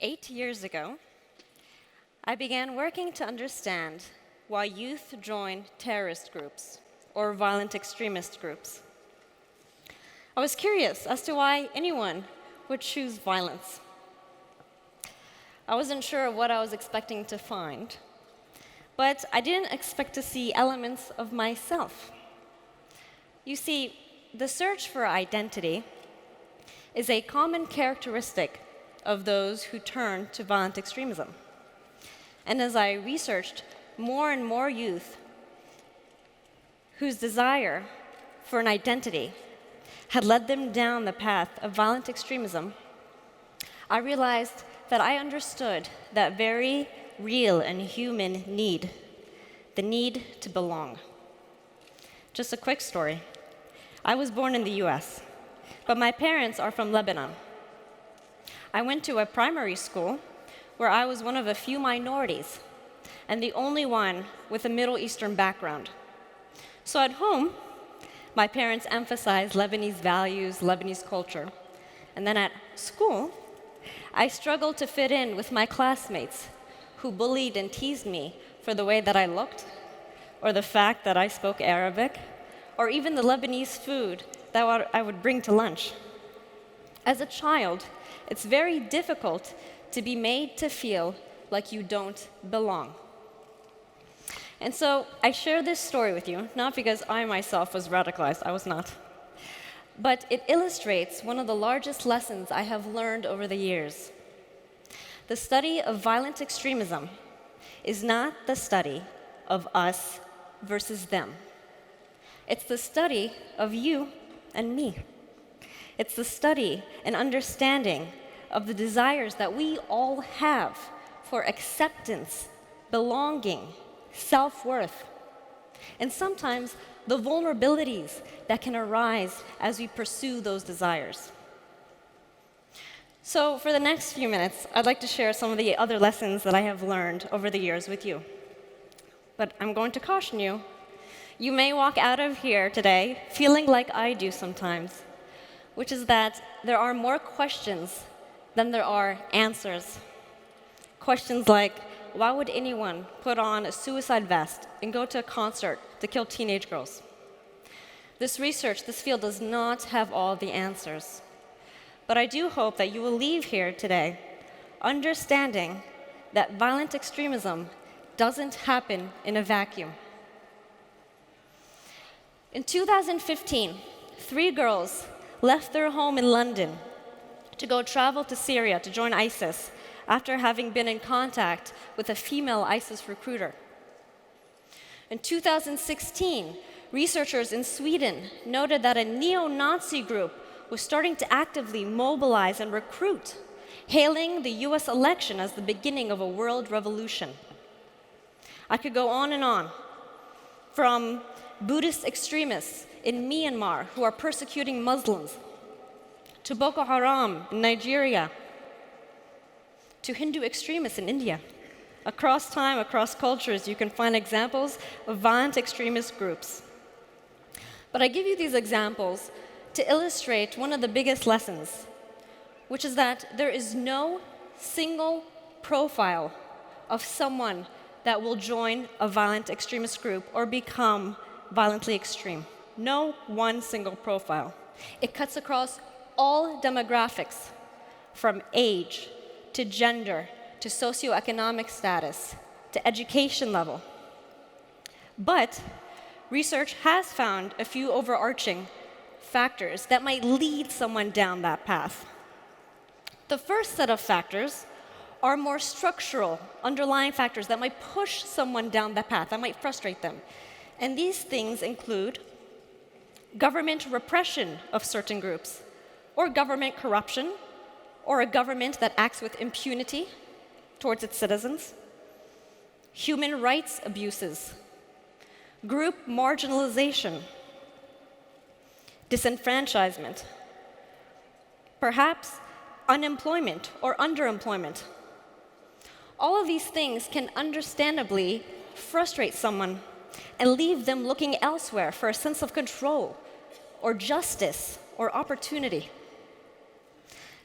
8 years ago, I began working to understand why youth join terrorist groups or violent extremist groups. I was curious as to why anyone would choose violence. I wasn't sure what I was expecting to find, but I didn't expect to see elements of myself. You see, the search for identity is a common characteristic of those who turn to violent extremism. And as I researched more and more youth whose desire for an identity had led them down the path of violent extremism, I realized that I understood that very real and human need, the need to belong. Just a quick story. I was born in the US, but my parents are from Lebanon. I went to a primary school where I was one of a few minorities and the only one with a Middle Eastern background. So at home, my parents emphasized Lebanese values, Lebanese culture. And then at school, I struggled to fit in with my classmates who bullied and teased me for the way that I looked, or the fact that I spoke Arabic, or even the Lebanese food that I would bring to lunch. As a child, it's very difficult to be made to feel like you don't belong. And so I share this story with you, not because I myself was radicalized, I was not, but it illustrates one of the largest lessons I have learned over the years. The study of violent extremism is not the study of us versus them. It's the study of you and me. It's the study and understanding of the desires that we all have for acceptance, belonging, self-worth, and sometimes the vulnerabilities that can arise as we pursue those desires. So for the next few minutes, I'd like to share some of the other lessons that I have learned over the years with you. But I'm going to caution you, you may walk out of here today feeling like I do sometimes, which is that there are more questions than there are answers. Questions like, why would anyone put on a suicide vest and go to a concert to kill teenage girls? This research, this field does not have all the answers. But I do hope that you will leave here today understanding that violent extremism doesn't happen in a vacuum. In 2015, 3 girls left their home in London to go travel to Syria to join ISIS after having been in contact with a female ISIS recruiter. In 2016, researchers in Sweden noted that a neo-Nazi group was starting to actively mobilize and recruit, hailing the US election as the beginning of a world revolution. I could go on and on, from Buddhist extremists in Myanmar who are persecuting Muslims, to Boko Haram in Nigeria, to Hindu extremists in India. Across time, across cultures, you can find examples of violent extremist groups. But I give you these examples to illustrate one of the biggest lessons, which is that there is no single profile of someone that will join a violent extremist group or become violently extreme. No one single profile. It cuts across all demographics, from age to gender to socioeconomic status to education level. But research has found a few overarching factors that might lead someone down that path. The first set of factors are more structural, underlying factors that might push someone down that path, that might frustrate them. And these things include government repression of certain groups, or government corruption, or a government that acts with impunity towards its citizens, human rights abuses, group marginalization, disenfranchisement, perhaps unemployment or underemployment. All of these things can understandably frustrate someone and leave them looking elsewhere for a sense of control or justice or opportunity.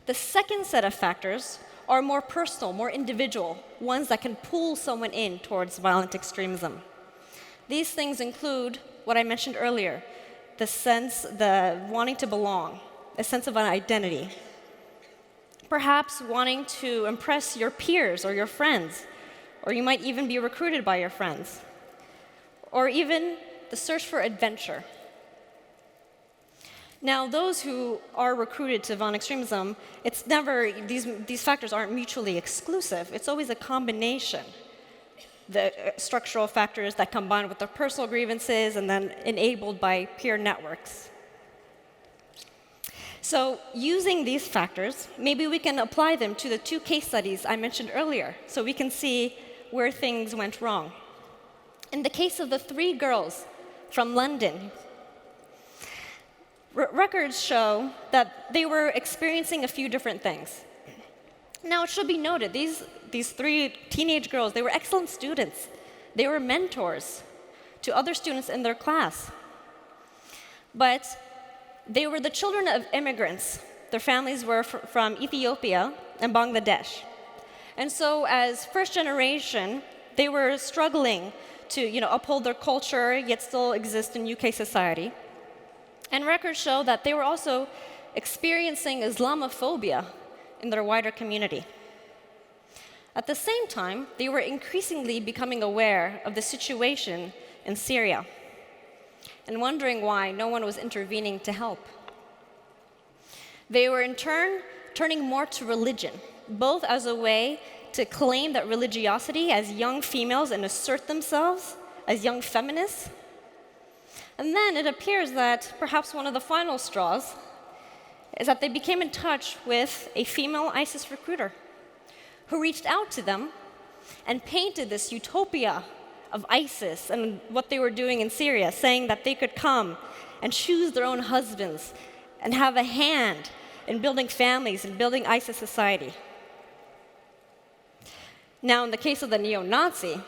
The second set of factors are more personal, more individual, ones that can pull someone in towards violent extremism. These things include what I mentioned earlier, the wanting to belong, a sense of an identity. Perhaps wanting to impress your peers or your friends, or you might even be recruited by your friends, or even the search for adventure. Now, those who are recruited to violent extremism, it's never, these factors aren't mutually exclusive. It's always a combination. The structural factors that combine with their personal grievances and then enabled by peer networks. So using these factors, maybe we can apply them to the 2 case studies I mentioned earlier, so we can see where things went wrong. In the case of the 3 girls from London, records show that they were experiencing a few different things. Now, it should be noted, these 3 teenage girls, they were excellent students. They were mentors to other students in their class. But they were the children of immigrants. Their families were from Ethiopia and Bangladesh. And so as first generation, they were struggling to uphold their culture, yet still exist in UK society. And records show that they were also experiencing Islamophobia in their wider community. At the same time, they were increasingly becoming aware of the situation in Syria and wondering why no one was intervening to help. They were in turn turning more to religion, both as a way to claim that religiosity as young females and assert themselves as young feminists. And then it appears that perhaps one of the final straws is that they became in touch with a female ISIS recruiter who reached out to them and painted this utopia of ISIS and what they were doing in Syria, saying that they could come and choose their own husbands and have a hand in building families and building ISIS society. Now, in the case of the neo-Nazi,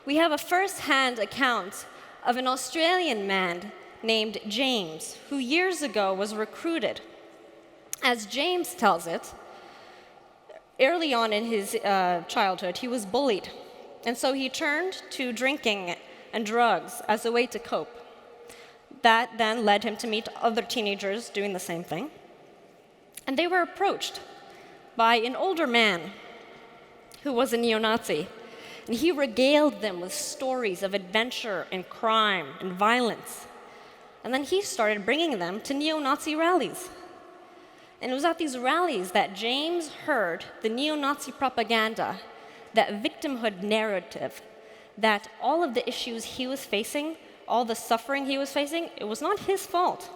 we have a first-hand account of an Australian man named James, who years ago was recruited. As James tells it, early on in his childhood, he was bullied. And so he turned to drinking and drugs as a way to cope. That then led him to meet other teenagers doing the same thing. And they were approached by an older man who was a neo-Nazi. And he regaled them with stories of adventure and crime and violence. And then he started bringing them to neo-Nazi rallies. And it was at these rallies that James heard the neo-Nazi propaganda, that victimhood narrative, that all of the issues he was facing, all the suffering he was facing, it was not his fault.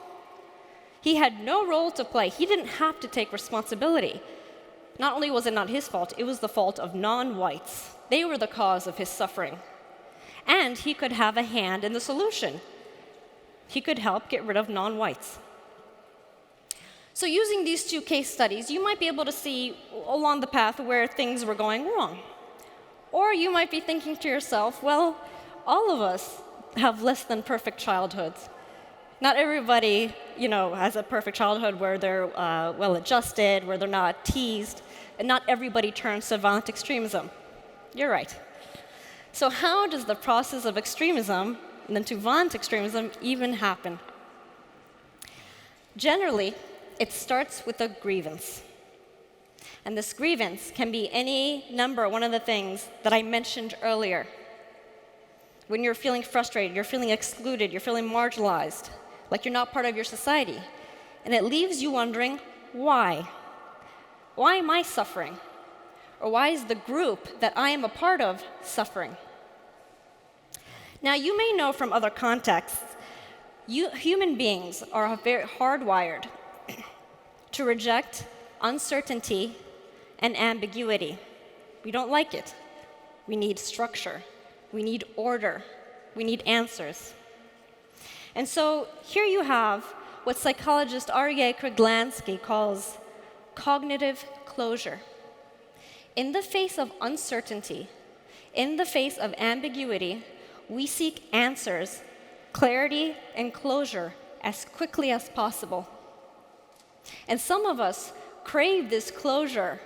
He had no role to play. He didn't have to take responsibility. Not only was it not his fault, it was the fault of non-whites. They were the cause of his suffering. And he could have a hand in the solution. He could help get rid of non-whites. So using these 2 case studies, you might be able to see along the path where things were going wrong. Or you might be thinking to yourself, well, all of us have less than perfect childhoods. Not everybody, has a perfect childhood where they're well-adjusted, where they're not teased, and not everybody turns to violent extremism. You're right. So how does the process of extremism and then to violent extremism even happen? Generally, it starts with a grievance. And this grievance can be any number, one of the things that I mentioned earlier. When you're feeling frustrated, you're feeling excluded, you're feeling marginalized, like you're not part of your society. And it leaves you wondering, why? Why am I suffering? Or why is the group that I am a part of suffering? Now, you may know from other contexts, human beings are very hardwired to reject uncertainty and ambiguity. We don't like it. We need structure. We need order. We need answers. And so here you have what psychologist Aryeh Kriglansky calls cognitive closure. In the face of uncertainty, in the face of ambiguity, we seek answers, clarity, and closure as quickly as possible. And some of us crave this closure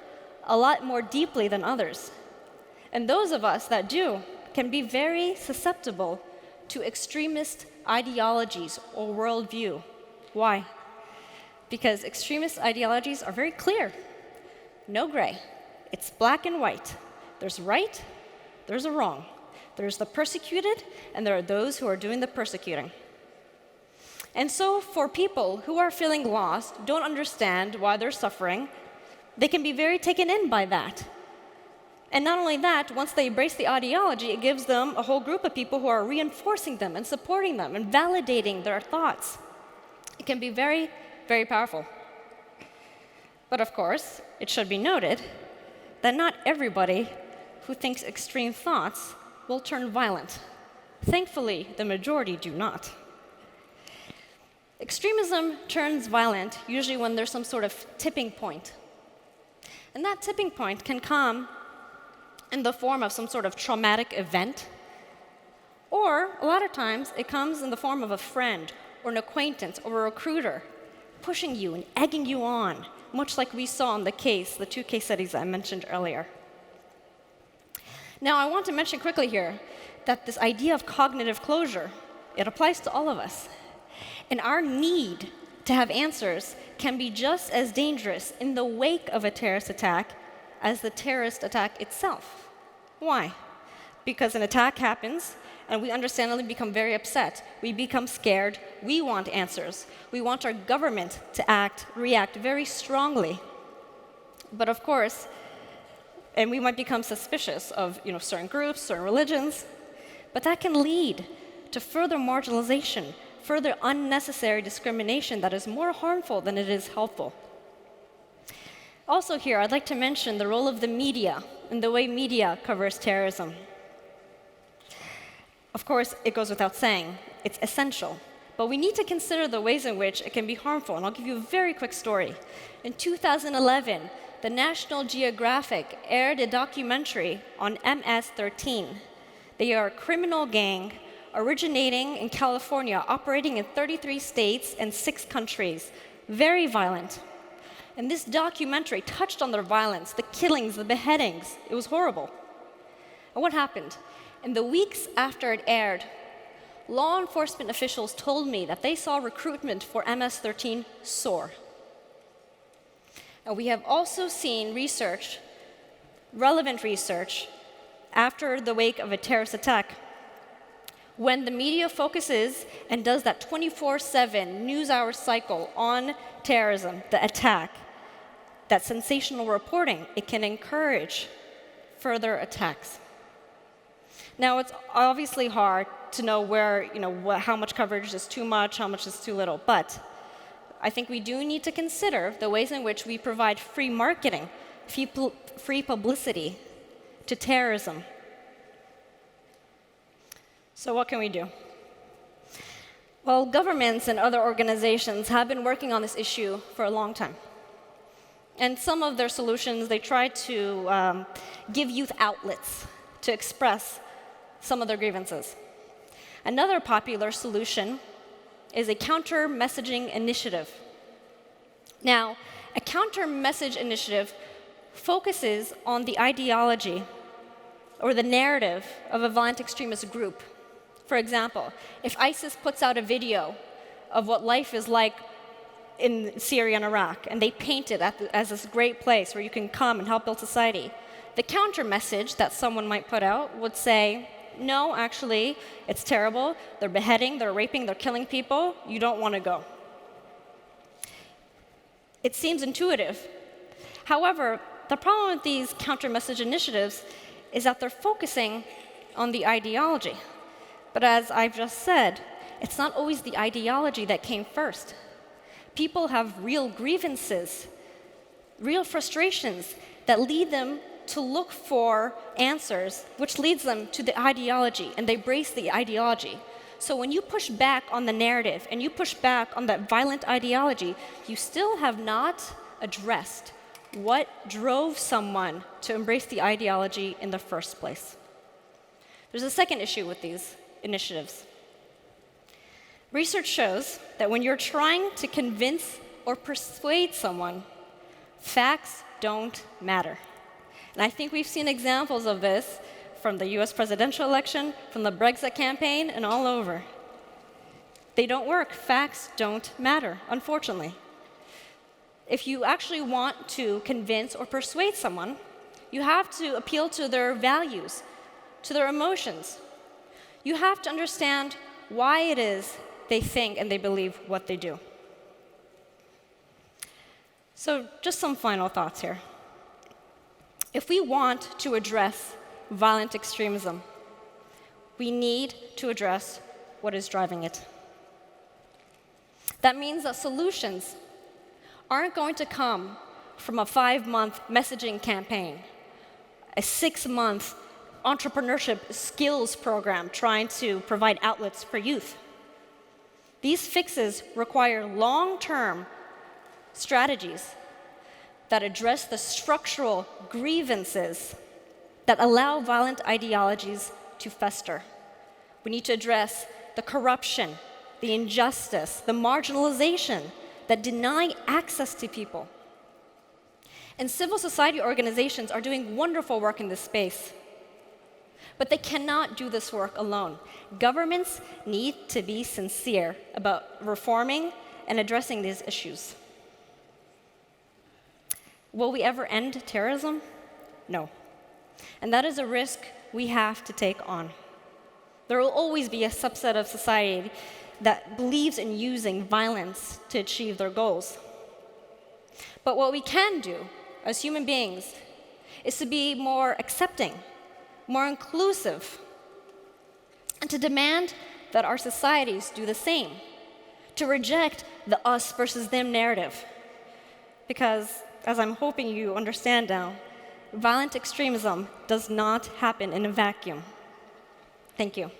a lot more deeply than others. And those of us that do can be very susceptible to extremist ideologies or worldview. Why? Because extremist ideologies are very clear. No gray. It's black and white. There's right, there's a wrong. There's the persecuted, and there are those who are doing the persecuting. And so for people who are feeling lost, don't understand why they're suffering, they can be very taken in by that. And not only that, once they embrace the ideology, it gives them a whole group of people who are reinforcing them and supporting them and validating their thoughts. It can be very, very powerful. But of course, it should be noted that not everybody who thinks extreme thoughts will turn violent. Thankfully, the majority do not. Extremism turns violent usually when there's some sort of tipping point. And that tipping point can come in the form of some sort of traumatic event, or a lot of times it comes in the form of a friend or an acquaintance or a recruiter pushing you and egging you on, much like we saw in the two case studies I mentioned earlier. Now, I want to mention quickly here that this idea of cognitive closure, it applies to all of us. And our need to have answers can be just as dangerous in the wake of a terrorist attack as the terrorist attack itself. Why? Because an attack happens, and we understandably become very upset. We become scared. We want answers. We want our government to react very strongly. But of course, and we might become suspicious of certain groups, certain religions, but that can lead to further marginalization, further unnecessary discrimination that is more harmful than it is helpful. Also here, I'd like to mention the role of the media and the way media covers terrorism. Of course, it goes without saying, it's essential. But we need to consider the ways in which it can be harmful, and I'll give you a very quick story. In 2011, the National Geographic aired a documentary on MS-13. They are a criminal gang originating in California, operating in 33 states and 6 countries. Very violent. And this documentary touched on their violence, the killings, the beheadings. It was horrible. And what happened? In the weeks after it aired, law enforcement officials told me that they saw recruitment for MS-13 soar. And we have also seen research, relevant research, after the wake of a terrorist attack, when the media focuses and does that 24/7 news-hour cycle on terrorism, the attack, that sensational reporting, it can encourage further attacks. Now, it's obviously hard to know how much coverage is too much, how much is too little, but I think we do need to consider the ways in which we provide free marketing, free publicity to terrorism. So what can we do? Well, governments and other organizations have been working on this issue for a long time. And some of their solutions, they try to give youth outlets to express some of their grievances. Another popular solution is a counter-messaging initiative. Now, a counter-message initiative focuses on the ideology or the narrative of a violent extremist group. For example, if ISIS puts out a video of what life is like in Syria and Iraq, and they paint it as this great place where you can come and help build society, the counter-message that someone might put out would say, no, actually, it's terrible. They're beheading, they're raping, they're killing people. You don't want to go. It seems intuitive. However, the problem with these counter-message initiatives is that they're focusing on the ideology. But as I've just said, it's not always the ideology that came first. People have real grievances, real frustrations that lead them to look for answers, which leads them to the ideology, and they embrace the ideology. So when you push back on the narrative and you push back on that violent ideology, you still have not addressed what drove someone to embrace the ideology in the first place. There's a second issue with these initiatives. Research shows that when you're trying to convince or persuade someone, facts don't matter. And I think we've seen examples of this from the US presidential election, from the Brexit campaign, and all over. They don't work. Facts don't matter, unfortunately. If you actually want to convince or persuade someone, you have to appeal to their values, to their emotions. You have to understand why it is they think and they believe what they do. So just some final thoughts here. If we want to address violent extremism, we need to address what is driving it. That means that solutions aren't going to come from a 5-month messaging campaign, a 6-month entrepreneurship skills program trying to provide outlets for youth. These fixes require long-term strategies that address the structural grievances that allow violent ideologies to fester. We need to address the corruption, the injustice, the marginalization that deny access to people. And civil society organizations are doing wonderful work in this space. But they cannot do this work alone. Governments need to be sincere about reforming and addressing these issues. Will we ever end terrorism? No. And that is a risk we have to take on. There will always be a subset of society that believes in using violence to achieve their goals. But what we can do as human beings is to be more accepting, more inclusive, and to demand that our societies do the same, to reject the us versus them narrative. Because, as I'm hoping you understand now, violent extremism does not happen in a vacuum. Thank you.